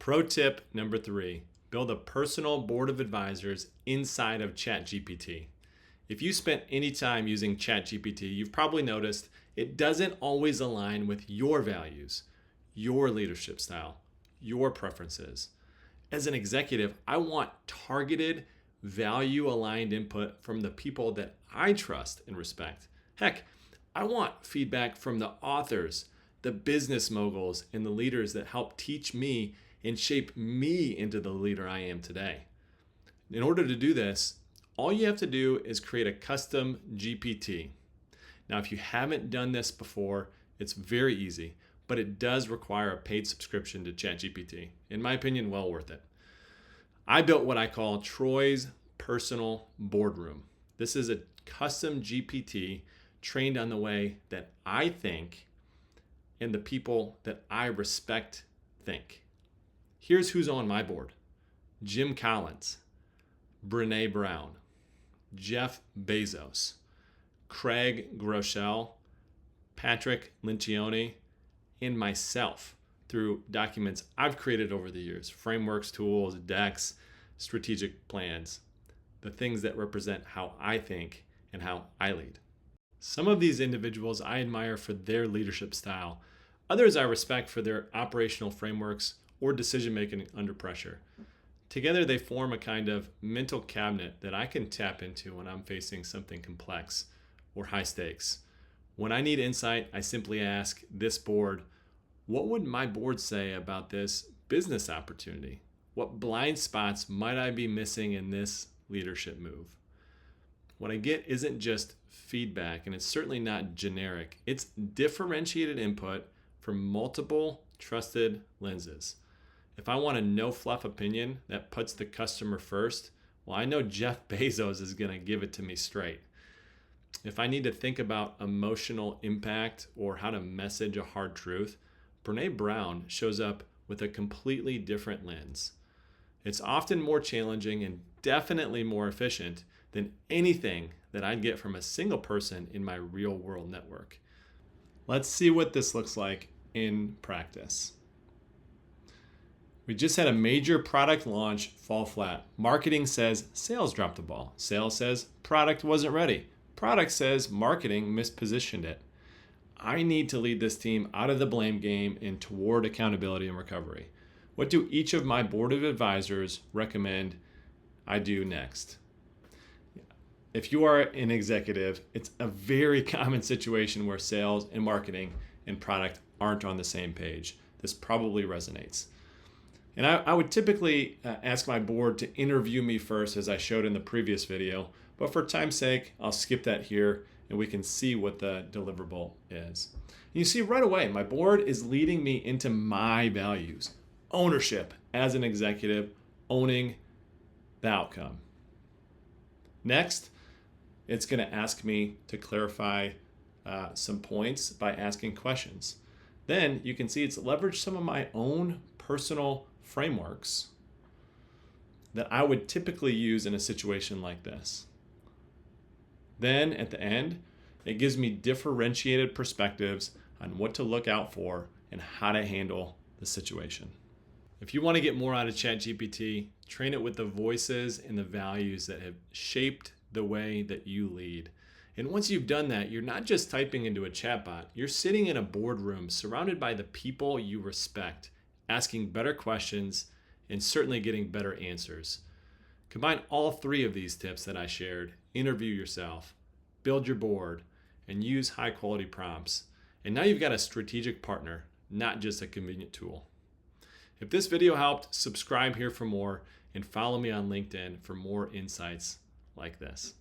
Pro tip number 3, build a personal board of advisors inside of ChatGPT. If you spent any time using ChatGPT, you've probably noticed it doesn't always align with your values, your leadership style, your preferences. As an executive, I want targeted, value-aligned input from the people that I trust and respect. Heck, I want feedback from the authors, the business moguls, and the leaders that help teach me and shape me into the leader I am today. In order to do this, all you have to do is create a custom GPT. Now, if you haven't done this before, it's very easy, but it does require a paid subscription to ChatGPT. In my opinion, well worth it. I built what I call Troy's Personal Boardroom. This is a custom GPT trained on the way that I think and the people that I respect think. Here's who's on my board: Jim Collins, Brené Brown, Jeff Bezos, Craig Groeschel, Patrick Lencioni, and myself through documents I've created over the years: frameworks, tools, decks, strategic plans, the things that represent how I think and how I lead. Some of these individuals I admire for their leadership style. Others I respect for their operational frameworks or decision-making under pressure. Together they form a kind of mental cabinet that I can tap into when I'm facing something complex or high stakes. When I need insight, I simply ask this board, what would my board say about this business opportunity? What blind spots might I be missing in this leadership move? What I get isn't just feedback, and it's certainly not generic. It's differentiated input from multiple trusted lenses. If I want a no-fluff opinion that puts the customer first, well, I know Jeff Bezos is going to give it to me straight. If I need to think about emotional impact or how to message a hard truth, Brené Brown shows up with a completely different lens. It's often more challenging and definitely more efficient than anything that I'd get from a single person in my real-world network. Let's see what this looks like in practice. We just had a major product launch fall flat. Marketing says sales dropped the ball. Sales says product wasn't ready. Product says marketing mispositioned it. I need to lead this team out of the blame game and toward accountability and recovery. What do each of my board of advisors recommend I do next? If you are an executive, it's a very common situation where sales and marketing and product aren't on the same page. This probably resonates. And I would typically ask my board to interview me first, as I showed in the previous video, but for time's sake, I'll skip that here and we can see what the deliverable is. You see right away, my board is leading me into my values. Ownership as an executive, owning the outcome. Next, it's going to ask me to clarify some points by asking questions. Then you can see it's leveraged some of my own personal frameworks that I would typically use in a situation like this. Then at the end, it gives me differentiated perspectives on what to look out for and how to handle the situation. If you want to get more out of ChatGPT, train it with the voices and the values that have shaped the way that you lead. And once you've done that, you're not just typing into a chatbot, you're sitting in a boardroom surrounded by the people you respect, asking better questions and certainly getting better answers. Combine all 3 of these tips that I shared: interview yourself, build your board, and use high quality prompts. And now you've got a strategic partner, not just a convenient tool. If this video helped, subscribe here for more and follow me on LinkedIn for more insights like this.